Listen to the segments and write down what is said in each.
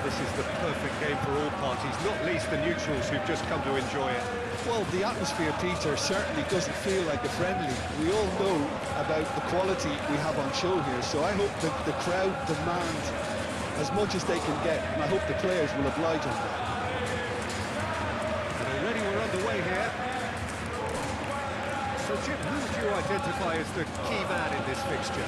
this is the perfect game for all parties, not least the neutrals who've just come to enjoy it. Well, the atmosphere, Peter, certainly doesn't feel like a friendly. We all know about the quality we have on show here, so I hope that the crowd demand as much as they can get, and I hope the players will oblige on that. And already we're underway here. So, Jim, who would you identify as the key man in this fixture?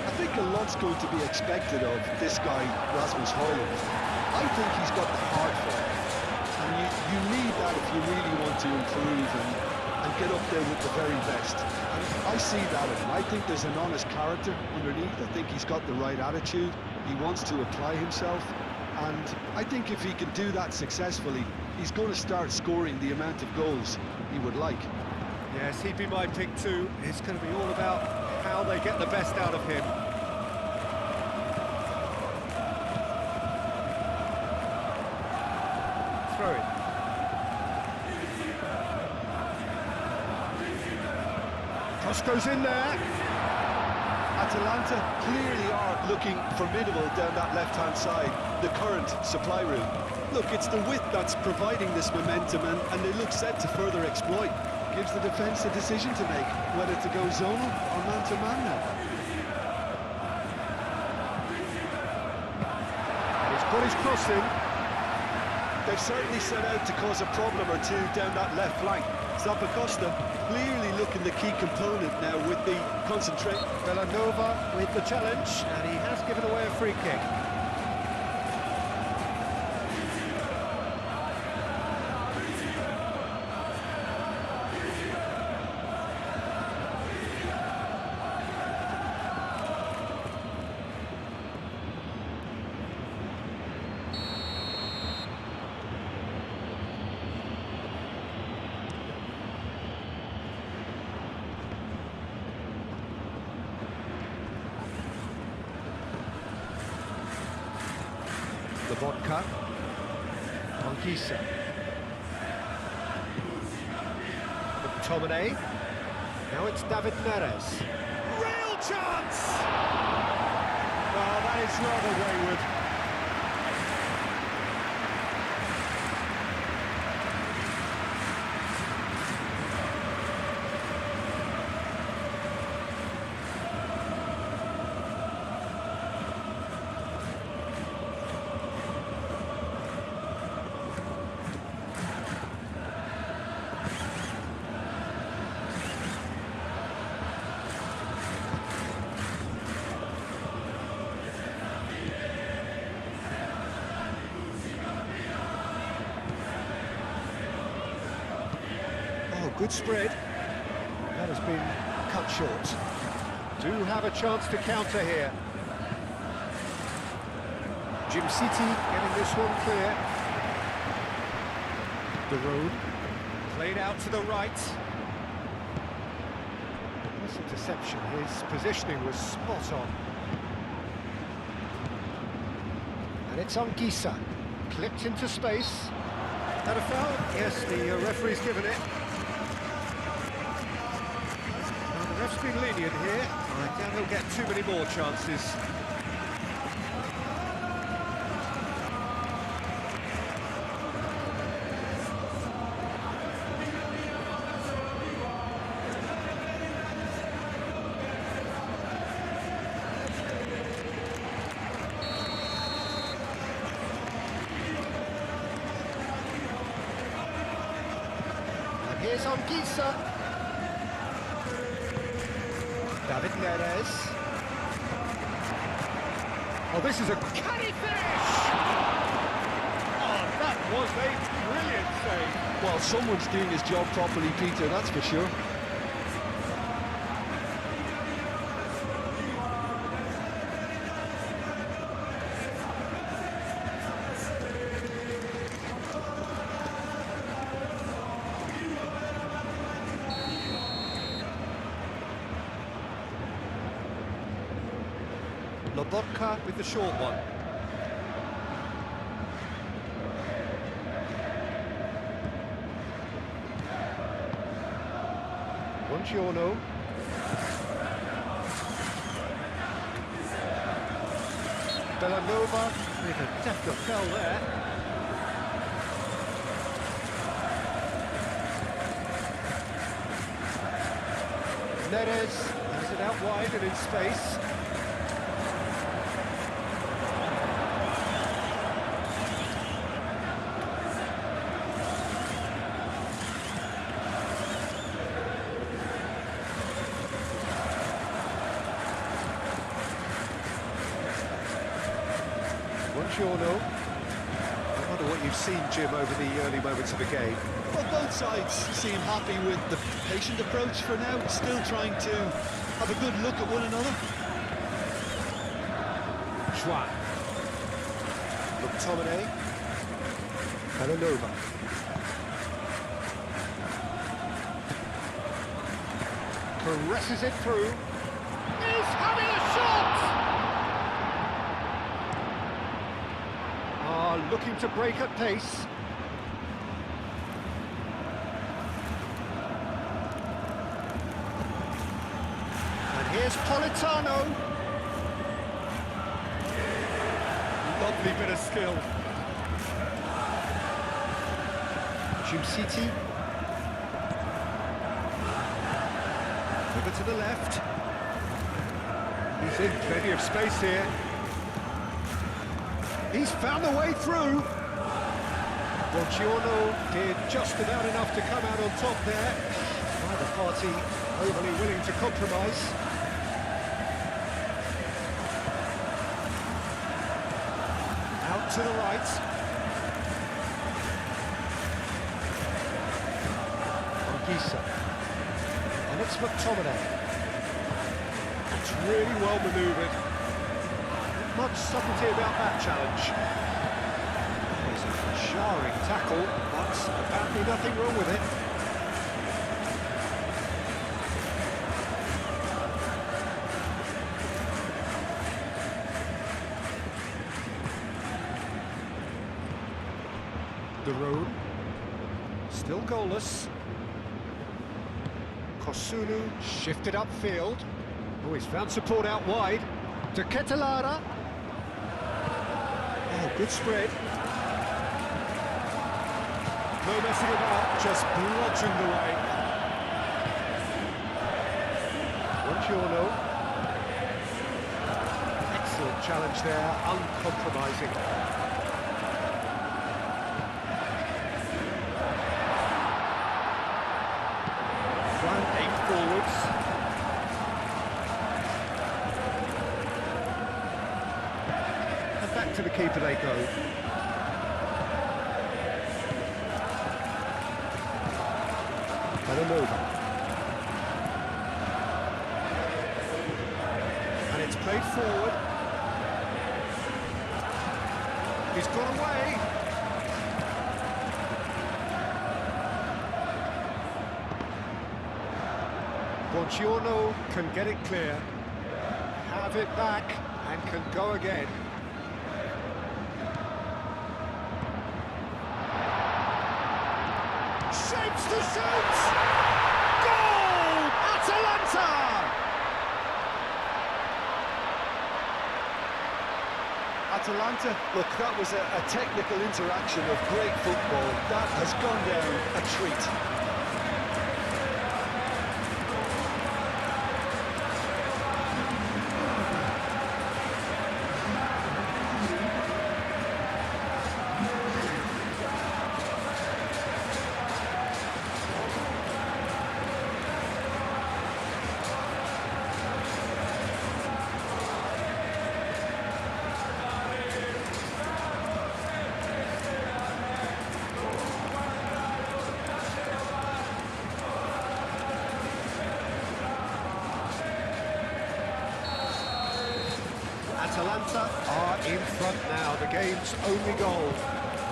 I think a lot's going to be expected of this guy, Rasmus Højlund. I think he's got the heart for it. And you need that if you really want to improve and get up there with the very best. And I see that in him. I think there's an honest character underneath. I think he's got the right attitude. He wants to apply himself. And I think if he can do that successfully, he's going to start scoring the amount of goals he would like. Yes, he'd be my pick too. It's going to be all about how they get the best out of him. Throw it. Cross goes in there. Atalanta clearly are looking formidable down that left-hand side, the current supply route. Look, it's the width that's providing this momentum, and they look set to further exploit. Gives the defence a decision to make, whether to go zonal or man-to-man now. He's got his cross in. They've certainly set out to cause a problem or two down that left flank. Zappacosta clearly looking the key component now with the concentration. Villanova with the challenge, and he has given away a free kick. The vodka, Anguissa, McTominay, now it's David Neres. Real chance! Well, that is rather wayward. Good spread. That has been cut short. Do have a chance to counter here. Jim City getting this one clear. The road played out to the right. That's a deception. His positioning was spot on. And it's Anguissa. Clipped into space. That a foul? Yes, the referee's given it. The ref's been lenient here. I doubt he'll get too many more chances. And here's Anguissa. David Neres. Oh, this is a... Can he finish? Oh, that was a brilliant save. Well, someone's doing his job properly, Peter, that's for sure. Lobotka with the short one. Buongiorno. Villanova with a definite fell there. Neres has it out wide and in space. Buongiorno. I wonder what you've seen, Jim, over the early moments of the game. Well, both sides seem happy with the patient approach for now, still trying to have a good look at one another. Schwan. McTominay. Villanova. Caresses it through. He's having a shot! Looking to break at pace. And here's Politano. Lovely bit of skill. Jumciti. Over to the left. He's in plenty of space here. He's found the way through. Buongiorno did just about enough to come out on top there. Neither party overly willing to compromise. Out to the right. Anguissa. And it's McTominay. It's really well manoeuvred. Much subtlety about that challenge. There's a jarring tackle, but apparently nothing wrong with it. The road, still goalless. Kosunu shifted upfield. Oh, he's found support out wide. To Ketelara. Oh, good spread. No messing about, just bludgeoned away. Buongiorno. Excellent challenge there, uncompromising. Flank 8 forwards. Back to the keeper they go. Villanova. And it's played forward. He's gone away. Buongiorno can get it clear. Have it back and can go again. Shapes to shoot! Goal! Atalanta! Atalanta, look, that was a technical interaction of great football. That has gone down a treat. Atalanta are in front now, the game's only goal.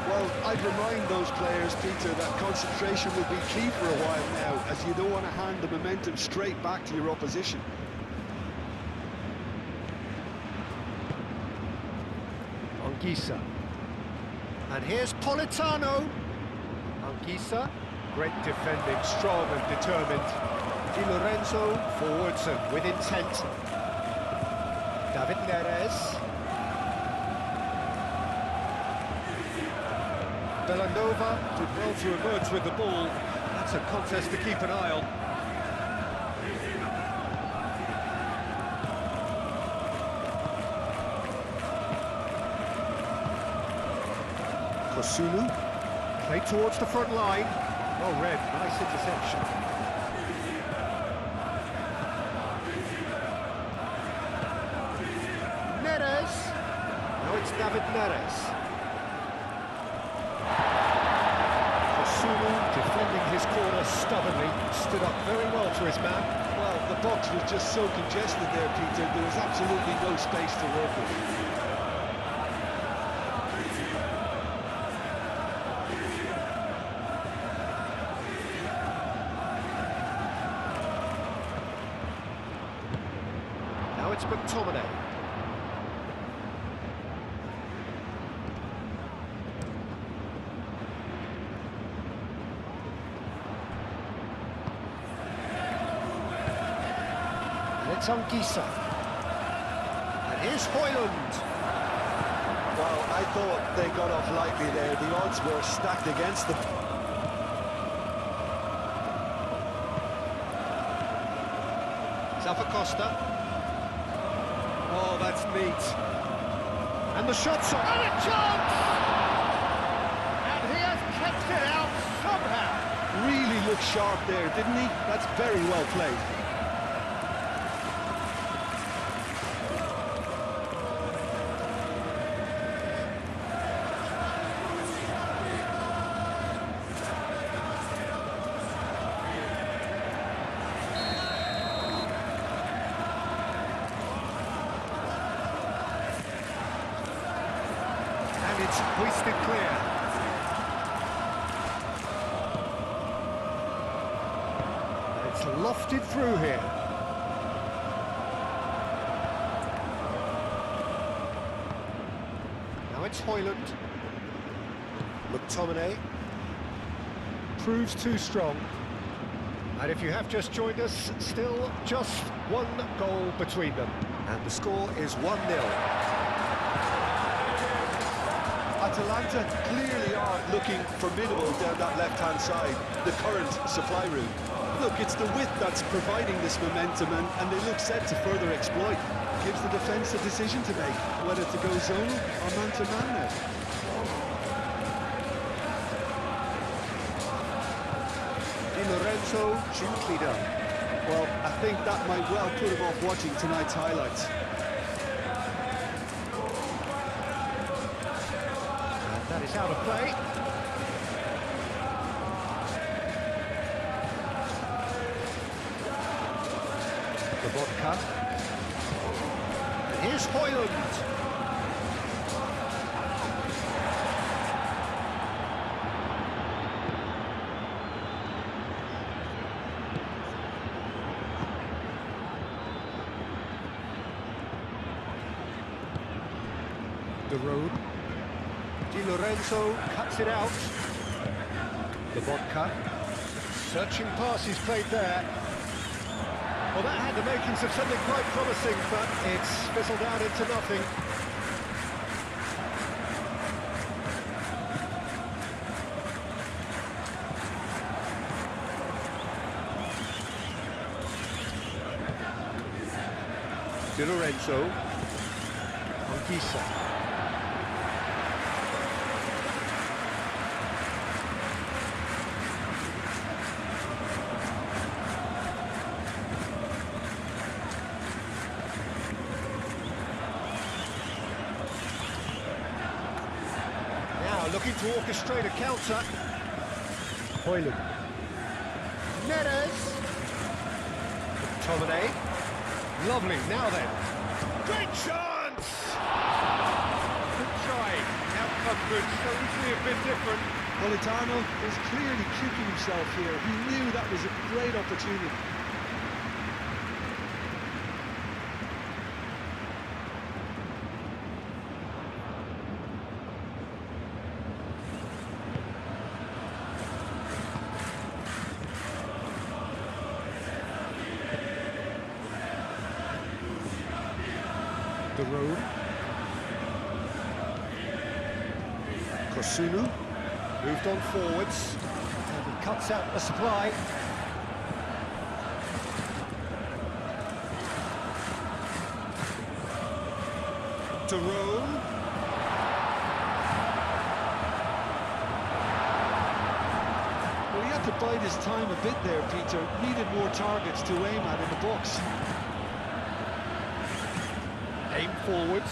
Well, I'd remind those players, Peter, that concentration will be key for a while now, as you don't want to hand the momentum straight back to your opposition. Anguissa. And here's Politano. Anguissa, great defending, strong and determined. Di Lorenzo, forwards and with intent. David Neres. Belanova did well to emerge with the ball. That's a contest to keep an eye on. Kosunu, played towards the front line. Well read, nice interception. Neres. Now it's David Neres. Kosunu, defending his corner stubbornly, stood up very well to his man. Well, the box was just so congested there, Peter. There was absolutely no space to work with. Now it's McTominay. And it's Anguissa. And here's Højlund. Well, I thought they got off lightly there. The odds were stacked against them. Zappacosta. Oh, that's neat. And the shot's on. And a chance! And he has kept it out somehow. Really looked sharp there, didn't he? That's very well played. And it's hoisted clear. And it's lofted through here. Now it's Højlund. McTominay. Proves too strong. And if you have just joined us, still just one goal between them. And the score is 1-0. Atalanta clearly are looking formidable down that left-hand side, the current supply route. Look, it's the width that's providing this momentum, and they look set to further exploit. Gives the defence a decision to make, whether to go zonal or man-to-man now. Di Lorenzo, gently done. Well, I think that might well put him off watching tonight's highlights. That is out of play. The vodka. And here's Højlund. The road. Di Lorenzo cuts it out. The vodka. Searching pass he's played there. Well, that had the makings of something quite promising, but it's fizzled out into nothing. Di Lorenzo. Anguissa. Looking to orchestrate a counter. Højlund. Neres. McTominay. Lovely, now then. Great chance! Good try. The outcome could so easily have been different. Politano is clearly kicking himself here. He knew that was a great opportunity. The road. Kosunu. Moved on forwards. And he cuts out the supply. Jerome. Well, he had to bide his time a bit there, Peter. Needed more targets to aim at in the box. Aim forwards.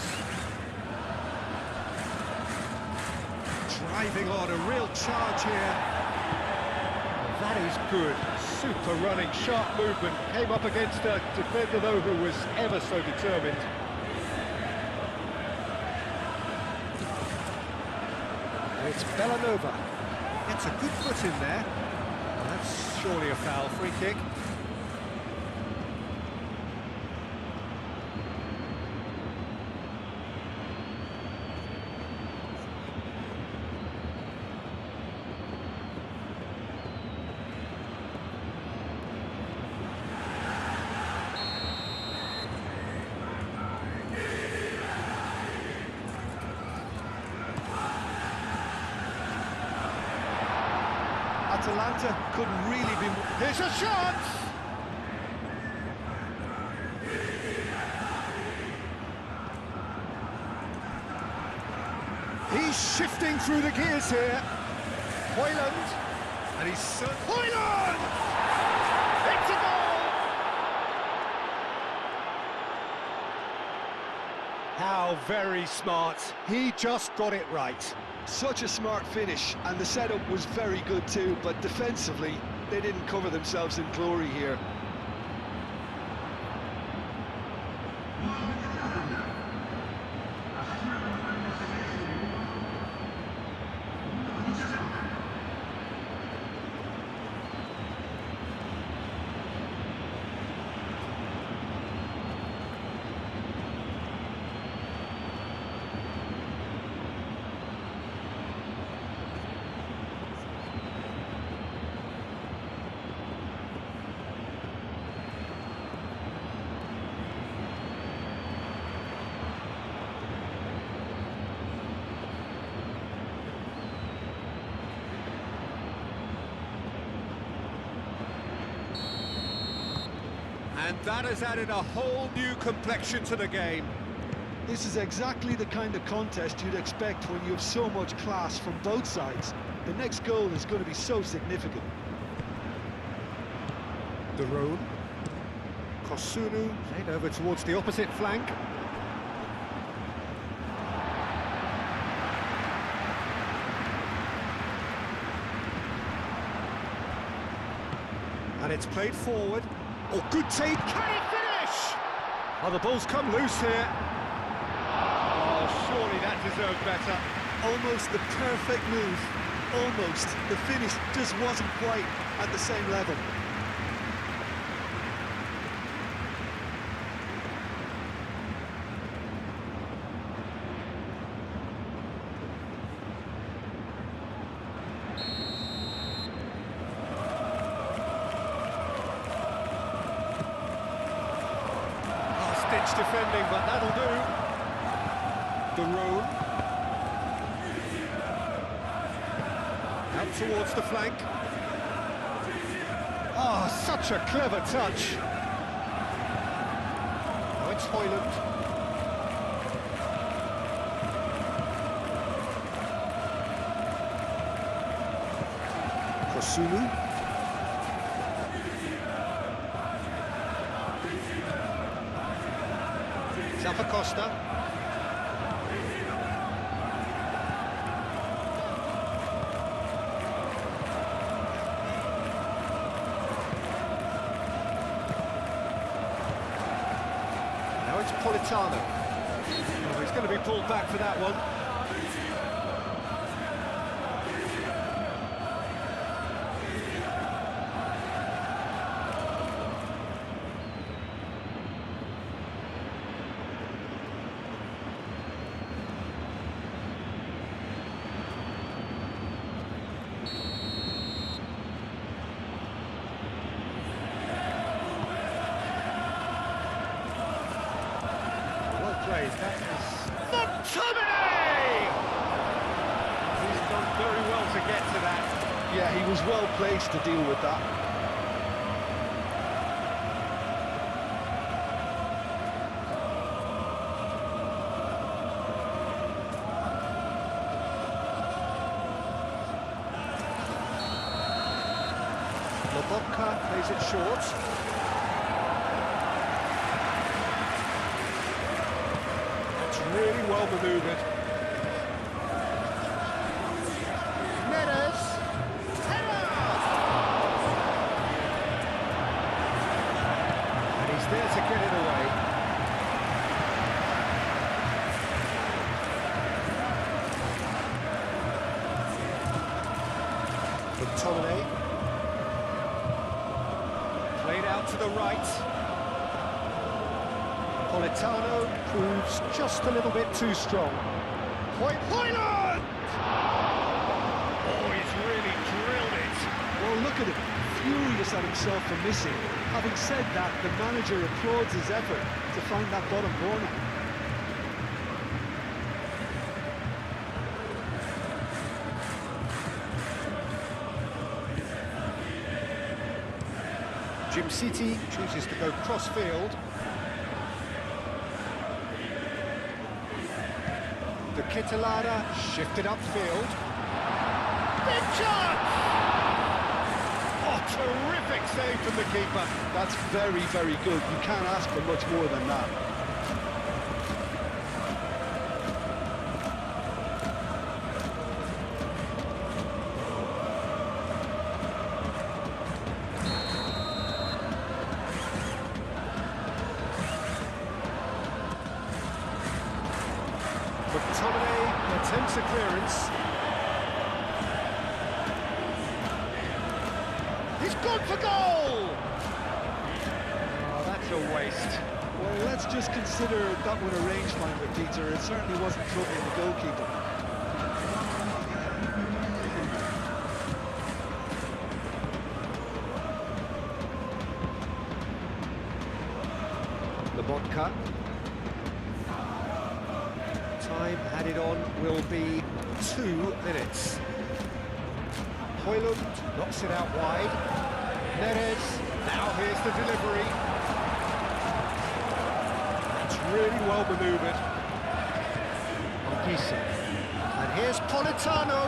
Driving on, a real charge here. That is good. Super running, sharp movement. Came up against a defender, though, who was ever so determined. And it's Bellanova. Gets a good foot in there. That's surely a foul. Free kick. Atalanta couldn't really be... Here's a shot! He's shifting through the gears here. Hoyland. And he's... Hoyland! It's a goal! How very smart. He just got it right. Such a smart finish, and the setup was very good too, but defensively, they didn't cover themselves in glory here. And that has added a whole new complexion to the game. This is exactly the kind of contest you'd expect when you have so much class from both sides. The next goal is going to be so significant. Jerome. Kosunu, played over towards the opposite flank. And it's played forward. Oh, good take. Can he finish? Oh, the ball's come loose here. Oh, surely that deserved better. Almost the perfect move. Almost. The finish just wasn't quite at the same level. Defending, but that'll do. Jerome. Out towards the flank. Oh, such a clever touch. Now it's Hoyland. Kosunu. Costa. Now it's Politano. Oh, he's going to be pulled back for that one. That is McTominay! Yeah, he was well placed to deal with that. Lobotka plays it short. That's really well manoeuvred. Neres. Header! And he's there to get it away. McTominay. Played out to the right. Politano proves just a little bit too strong. Højlund! Oh, he's really drilled it. Well, look at him, furious at himself for missing. Having said that, the manager applauds his effort to find that bottom corner. Jim City chooses to go cross-field. The Ketelada shifted upfield. Big chance! Oh, terrific save from the keeper. That's very, very good. You can't ask for much more than that. McTominay attempts a clearance. He's gone for goal! Oh, that's a waste. Well, let's just consider that one a rangefinder, Peter. It certainly wasn't troubling the goalkeeper. Lobotka. Time added on will be 2 minutes. Højlund knocks it out wide. Neres, now here's the delivery. It's really well manoeuvred. Anguissa. And here's Politano.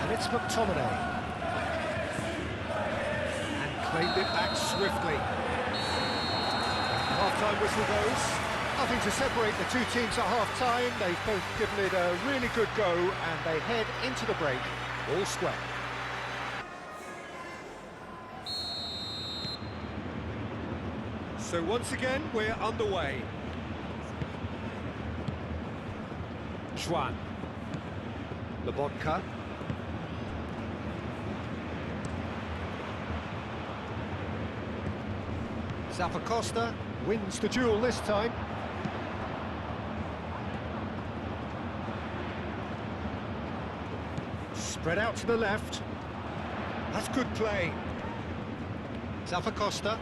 And it's McTominay. And claimed it back swiftly. Half-time whistle goes. Nothing to separate the two teams at half-time. They've both given it a really good go, and they head into the break all square. So once again, we're underway. Schwan. Lobotka. Zappacosta wins the duel this time. Spread out to the left. That's good play. Zappacosta.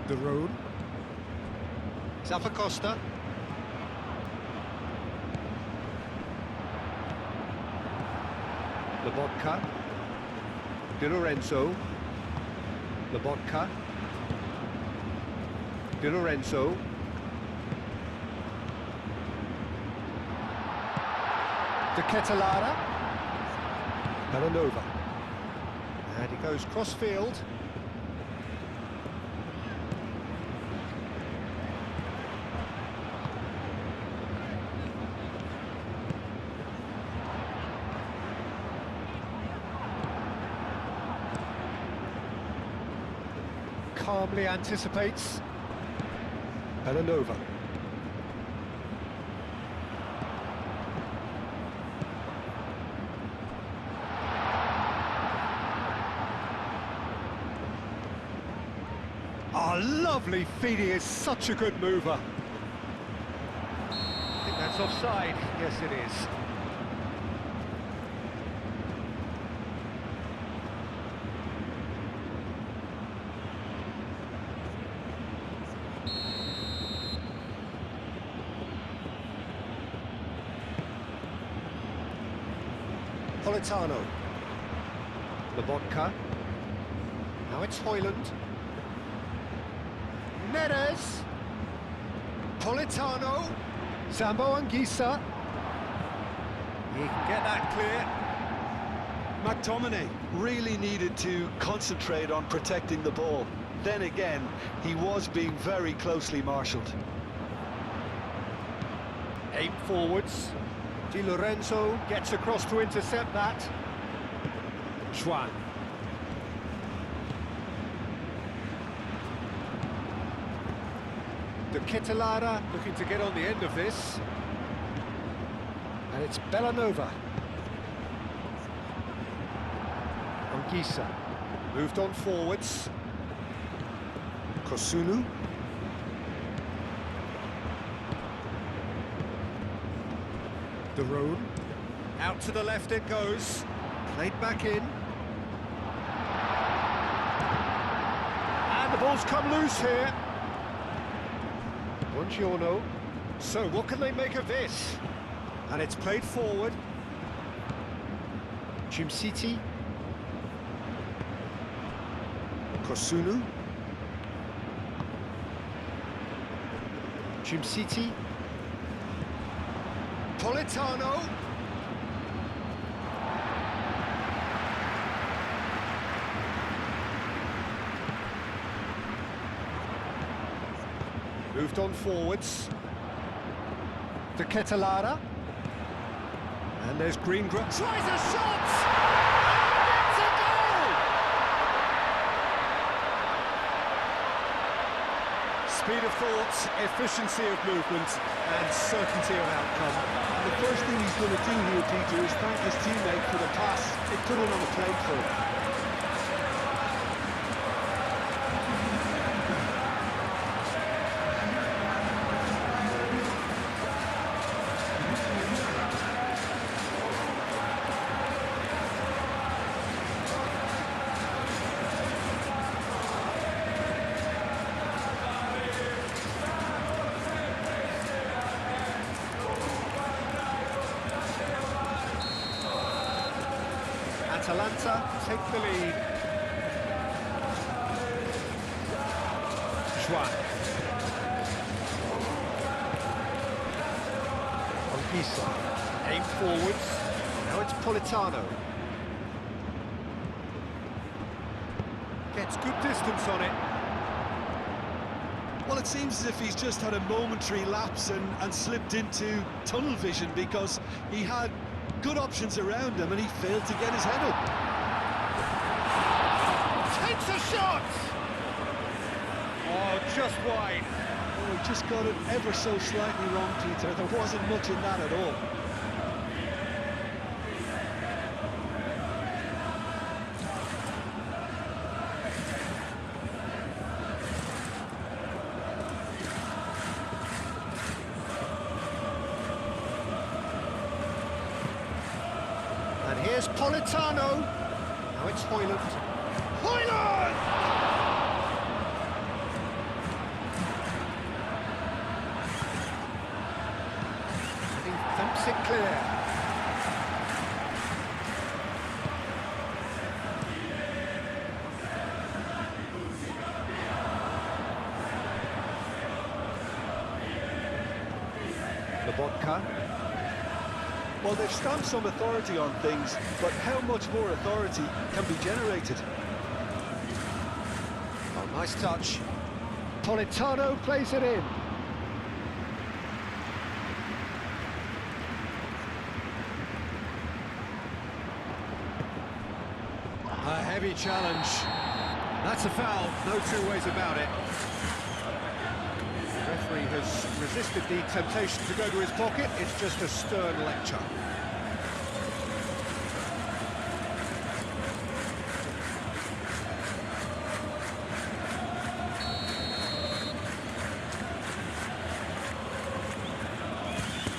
De Roon. Zappacosta. Lobotka. Di Lorenzo. Lobotka. Di Lorenzo. De Ketelada. Belanova. And he goes cross-field. Calmly anticipates. Belanova. Oh, lovely feed. He is such a good mover. I think that's offside. Yes, it is. Politano. Lobotka. Now it's Højlund. Neres. Politano. Sambo Anguissa. He can get that clear. McTominay really needed to concentrate on protecting the ball. Then again, he was being very closely marshalled. 8 forwards. Di Lorenzo gets across to intercept that. Schwan. De Ketelaere looking to get on the end of this. And it's Bellanova. Anguissa. Moved on forwards. Kosunu. De Roon. Out to the left it goes. Played back in. And the ball's come loose here. Buongiorno. So what can they make of this? And it's played forward. City. Kosunu. City. Politano. Moved on forwards. De Ketelaere. And there's Greengrass. Tries a shot! And it's a goal! Speed of thought, efficiency of movement, and certainty of outcome. The first thing he's going to do here, Peter, is thank his teammate for the pass. It put it on the plate for him. Atalanta take the lead. Schwan. Anguissa. Aim forwards. Now it's Politano. Gets good distance on it. Well, it seems as if he's just had a momentary lapse and slipped into tunnel vision, because he had good options around him and he failed to get his head up. Takes a shot! Oh, just wide. Oh, he just got it ever so slightly wrong, Peter. There wasn't much in that at all. And here's Politano. Now it's Højlund. Højlund! And he thumps it clear. Lobotka. Well, they've stamped some authority on things, but how much more authority can be generated? Oh, nice touch. Politano plays it in. A heavy challenge. That's a foul, no two ways about it. The referee has resisted the temptation to go to his pocket. It's just a stern lecture.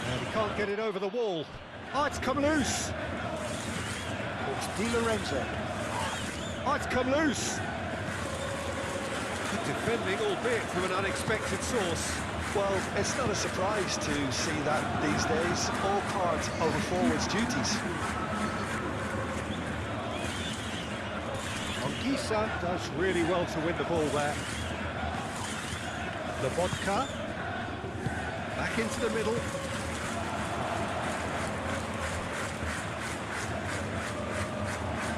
And he can't get it over the wall. Oh, it's come loose. It's Di Lorenzo. Oh, it's come loose. Good defending, albeit from an unexpected source. Well, it's not a surprise to see that these days, all part of a forward's duties. Anguissa does really well to win the ball there. Lobotka. Back into the middle.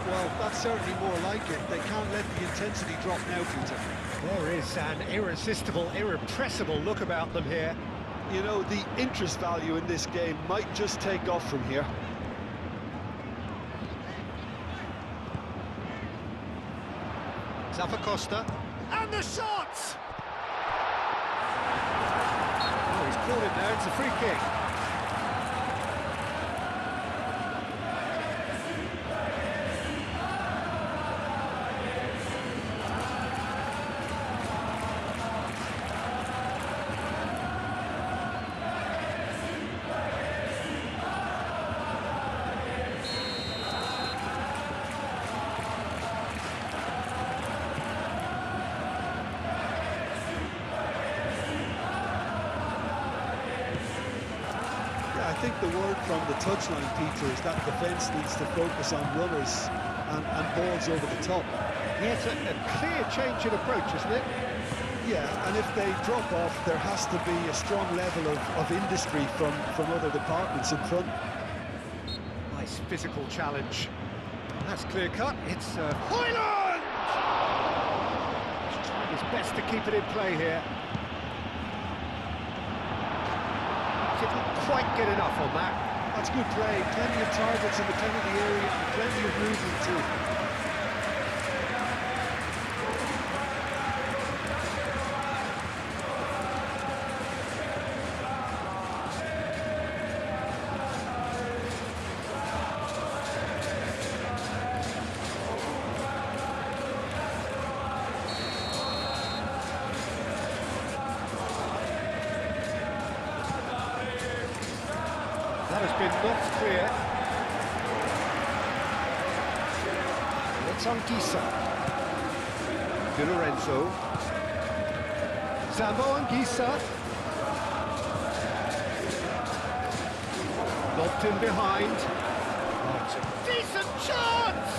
Well, that's certainly more like it. They can't let the intensity drop now, Peter. There is an irresistible, irrepressible look about them here. You know, the interest value in this game might just take off from here. Zappacosta. And the shot! Oh, he's caught it there, it's a free kick. I think the word from the touchline, Peter, is that defence needs to focus on runners and balls over the top. Yes, a clear change in approach, isn't it? Yeah, and if they drop off, there has to be a strong level of industry from other departments in front. Nice physical challenge. That's clear cut. It's Hoyland! He's trying his best to keep it in play here. Didn't quite get enough on that. That's good play. Plenty of targets in the penalty area and plenty of movement too. That has been knocked clear. It's Anguissa. Di Lorenzo. Zambo Anguissa. Lobbed in behind. Oh, it's a decent chance!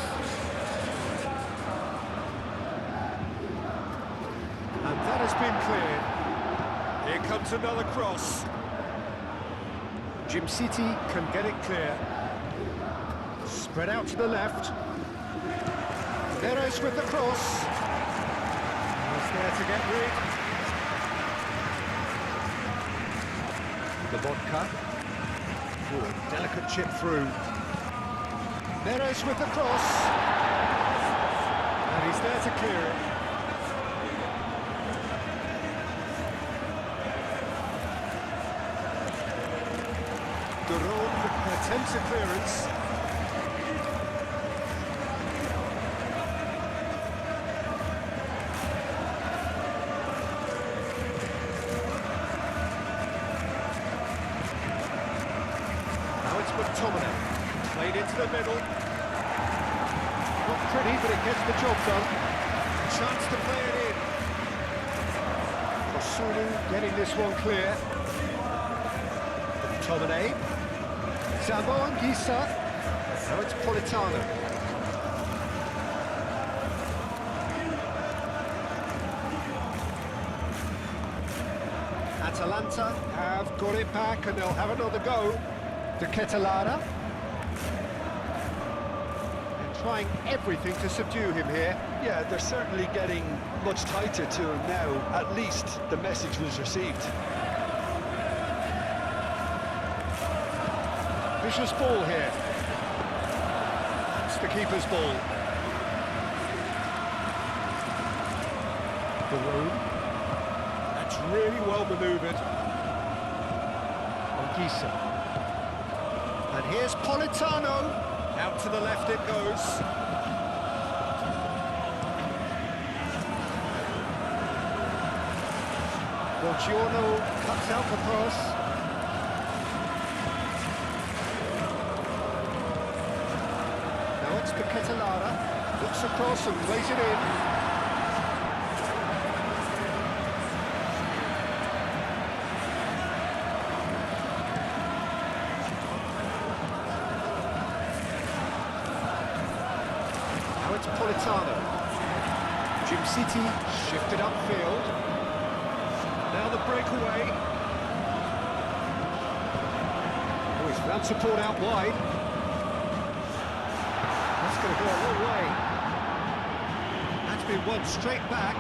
And that has been cleared. Here comes another cross. Jim City can get it clear. Spread out to the left. Neres with the cross. Was there to get rid. The vodka. Good, delicate chip through. Neres with the cross. And he's there to clear it. Duron attempts a clearance. Now it's McTominay. Played into the middle. Not pretty, but it gets the job done. Chance to play it in. Osunu getting this one clear. McTominay. Zambo Anguissa. Now it's Politano. Atalanta have got it back and they'll have another go. De Ketelada. They're trying everything to subdue him here. Yeah, they're certainly getting much tighter to him now. At least the message was received. Vicious ball here. It's the keeper's ball. The room. That's really well manoeuvred. Anguissa. And here's Politano. Out to the left it goes. Giorno cuts out the cross. Now it's the Ketelada. Looks across and plays it in. Now it's Politano. Jim City shifted upfield. Now the breakaway. Oh, he's found support out wide. That's going to go a long way. That's been won straight back.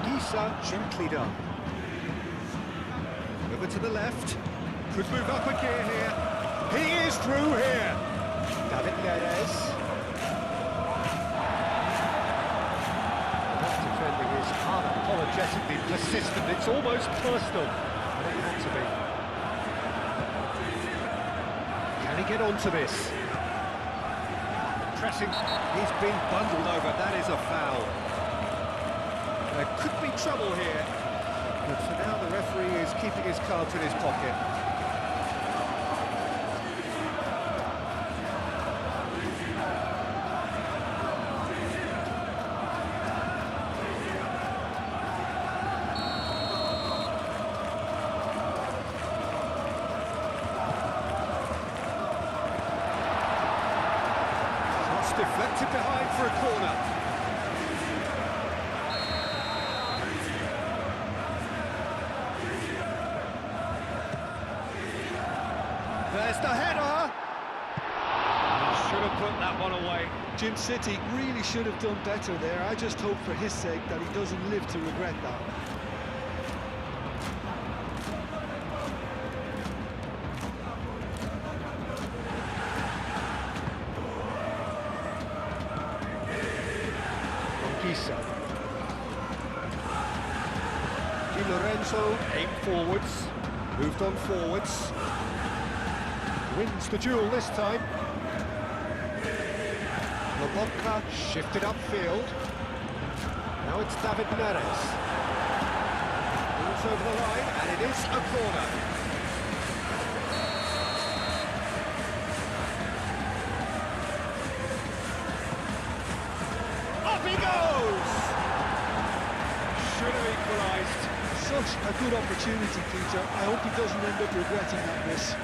Gisa gently done. Over to the left. Could move up a gear here. He is through here. David Neres. That defending is unapologetically persistent. It's almost personal. But it had to be. Can he get onto this? Pressing. He's been bundled over. That is a foul. There could be trouble here, but for now the referee is keeping his cards in his pocket. Shots deflected behind for a corner. There's the header! Should have put that one away. Jim City really should have done better there. I just hope for his sake that he doesn't live to regret that. Gisa. Di Lorenzo aimed forwards, moved on forwards. Wins the duel this time. Lobotka shifted upfield. Now it's David Neres. Moves over the line, and it is a corner. Up he goes! Should have equalised. Such a good opportunity, Peter. I hope he doesn't end up regretting that miss.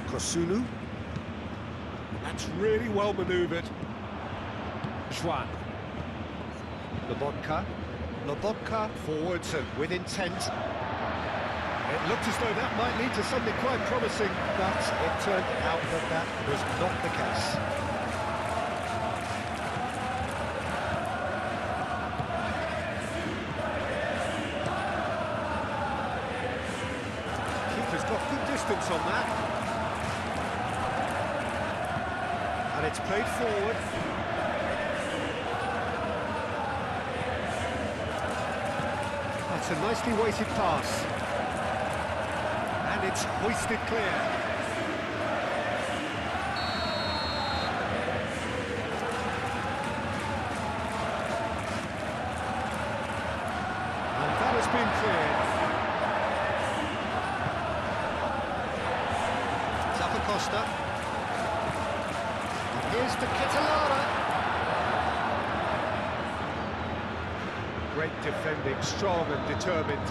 Kosunu. That's really well manoeuvred. Schwan. Lobotka. Lobotka forwards and with intent. It looked as though that might lead to something quite promising, but it turned out that that was not the case. Keeper's got good distance on that. And it's played forward. That's a nicely weighted pass. And it's hoisted clear. And that has been cleared. Zappacosta. Here's the Catalana. Great defending, strong and determined.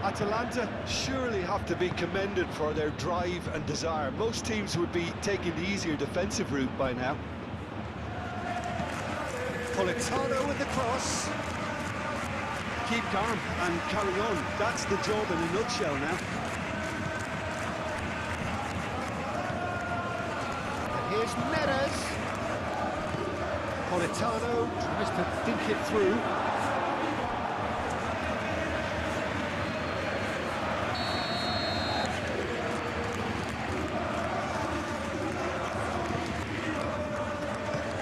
Atalanta surely have to be commended for their drive and desire. Most teams would be taking the easier defensive route by now. Politano with the cross. Keep calm and carry on. That's the job in a nutshell now. Here's Neres. Politano tries to dink it through.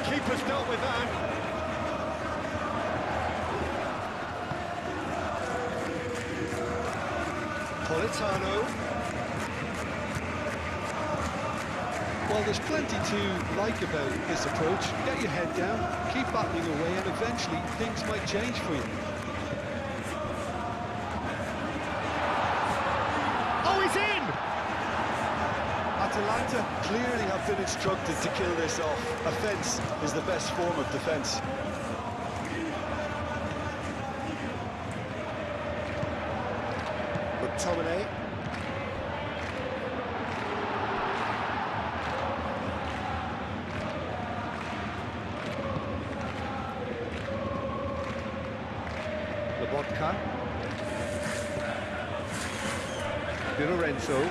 Keeper's dealt with that. Politano. Well, there's plenty to like about this approach. Get your head down, keep battling away, and eventually things might change for you. Atalanta clearly have been instructed to kill this off. Offence is the best form of defence. McTominay. Lobotka. Di Lorenzo.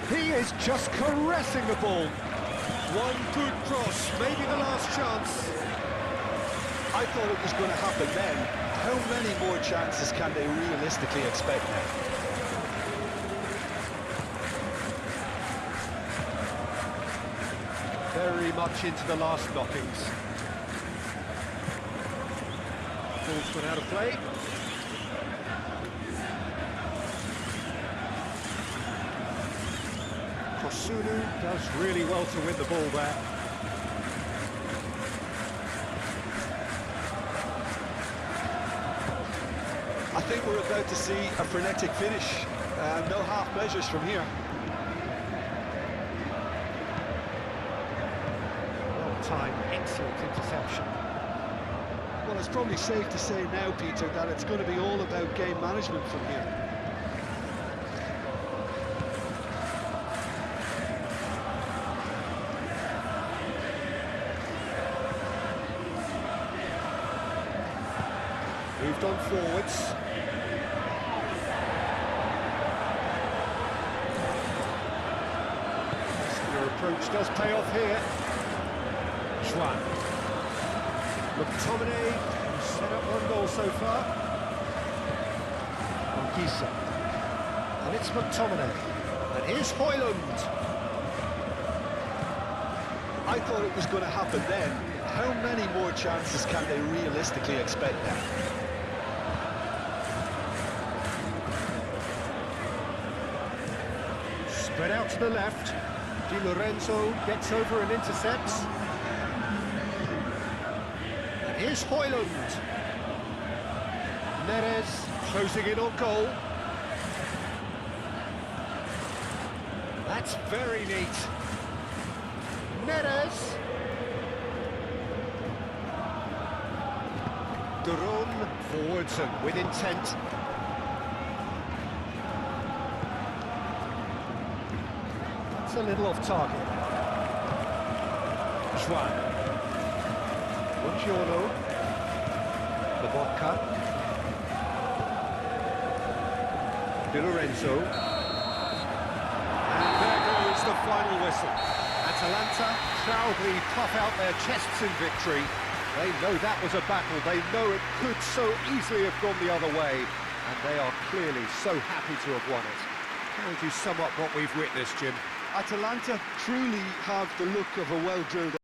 He is just caressing the ball. One good cross, maybe the last chance. I thought it was going to happen then. How many more chances can they realistically expect now? Very much into the last knockings. Ball's gone out of play. Sunu does really well to win the ball there. I think we're about to see a frenetic finish. No half measures from here. Well timed, excellent interception. Well, it's probably safe to say now, Peter, that it's going to be all about game management from here. Moved on forwards. Your approach does pay off here. Schwan. McTominay set up one goal so far. Gisa. And it's McTominay. And here's Højlund. I thought it was going to happen then. How many more chances can they realistically expect now? Spread out to the left. Di Lorenzo gets over and intercepts. And here's Højlund. Neres closing in on goal. That's very neat. Neres. Duron forwards and with intent. It's a little off target. Schwan. Buongiorno. Lobotka. Di Lorenzo. And there goes the final whistle. Atalanta proudly puff out their chests in victory. They know that was a battle. They know it could so easily have gone the other way. And they are clearly so happy to have won it. How would you sum up what we've witnessed, Jim? Atalanta truly have the look of a well-drilled